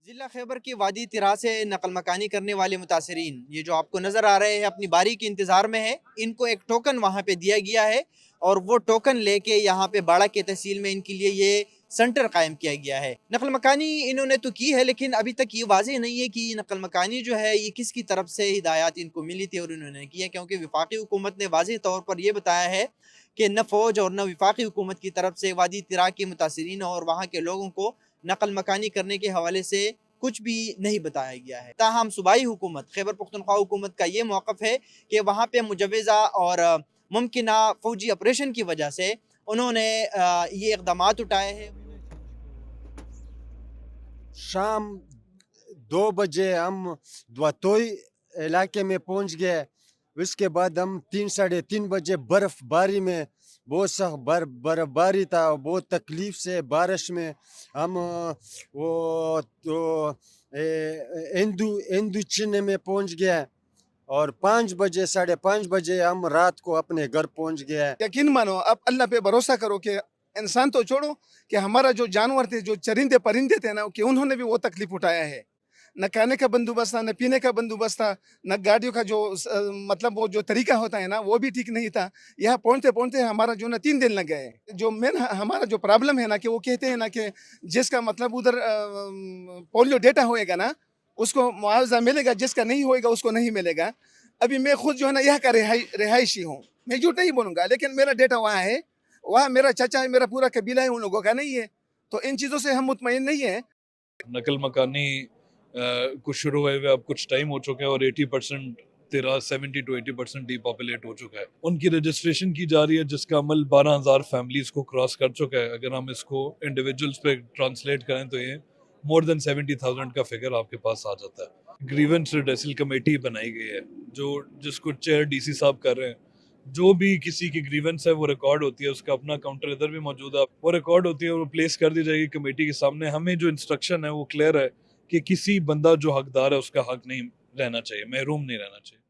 जिला खैबर की वादी तिरा से नकल मकानी करने वाले मुतासरीन, ये जो आपको नज़र आ रहे हैं, अपनी बारी के इंतज़ार में है। इनको एक टोकन वहाँ पे दिया गया है और वो टोकन लेके यहाँ पे बाड़ा के तहसील में इनके लिए ये सेंटर कायम किया गया है। नकल मकानी इन्होंने तो की है, लेकिन अभी तक ये वाज़ेह नहीं है कि नकल मकानी जो है ये किसकी तरफ से हिदायत इनको मिली थी और इन्होंने की है, क्योंकि वफाकी हुकूमत ने वाज़ेह तौर पर यह बताया है कि न फ़ौज और न वफाकी हुकूमत की तरफ से वादी तिरा के मुतासरीन और वहाँ के लोगों को नकल मकानी करने के हवाले से कुछ भी नहीं बताया गया है। ताहम सूबाई हुकूमत, खैबर पख्तूनख्वा हुकूमत का ये मौक़िफ़ है कि वहाँ पे मुजव्वज़ा और मुमकिना फ़ौजी ऑपरेशन की वजह से उन्होंने ये इक़दामात उठाए हैं। शाम 2 बजे हम द्वातोई इलाके में पहुंच गए। उसके बाद हम 3 साढ़े 3 बजे बर्फबारी में बहुत सख्त बर्फबारी था, बहुत तकलीफ से बारिश में हम वो तो इंदु इंदु चीने में पहुंच गए और 5 बजे 5:30 बजे हम रात को अपने घर पहुंच गए। यकीन मानो, अब अल्लाह पे भरोसा करो कि इंसान तो छोड़ो कि हमारा जो जानवर थे, जो चरिंदे परिंदे थे ना, कि उन्होंने भी वो तकलीफ उठाया है। न खाने का बंदोबस्त था, न पीने का बंदोबस्त था, न गाड़ियों का जो मतलब वो जो तरीका होता है ना, वो भी ठीक नहीं था। यहाँ पहुँचते पहुँचते हमारा जो ना 3 दिन लग गए। जो मेन हमारा जो प्रॉब्लम है ना, कि वो कहते हैं ना कि जिसका मतलब उधर पोलियो डेटा होएगा ना, उसको मुआवजा मिलेगा, जिसका नहीं होएगा उसको नहीं मिलेगा। अभी मैं खुद जो है ना यहाँ का रिहायशी हूँ, मैं झूठ नहीं बोलूँगा, लेकिन मेरा डेटा वहाँ है, वहाँ मेरा चाचा है, मेरा पूरा कबीला है, उन लोगों का नहीं है। तो इन चीज़ों से हम मुतमईन नहीं है। नकल मकानी कुछ शुरू हुए हुए अब कुछ टाइम हो चुका है और 80% तेरह 70 to 80% डीपॉपुलेट हो चुका है। उनकी रजिस्ट्रेशन की जा रही है, जिसका अमल 12,000 फैमिलीज को क्रॉस कर चुका है। अगर हम इसको इंडिविजुअल्स पे ट्रांसलेट करें तो ये मोर देन 70,000 का फिगर आपके पास आ जाता है। ग्रीवेंस रिड्रेसल कमेटी बनाई गई है, जिसको चेयर डीसी साहब कर रहे हैं। जो भी किसी की ग्रीवेंस है वो रिकॉर्ड होती है, उसका अपना काउंटर इधर भी मौजूद है, वो रिकॉर्ड होती है और प्लेस कर दी जाएगी कमेटी के सामने। हमें जो इंस्ट्रक्शन है वो क्लियर है कि किसी बंदा जो हकदार है उसका हक नहीं रहना चाहिए, महरूम नहीं रहना चाहिए।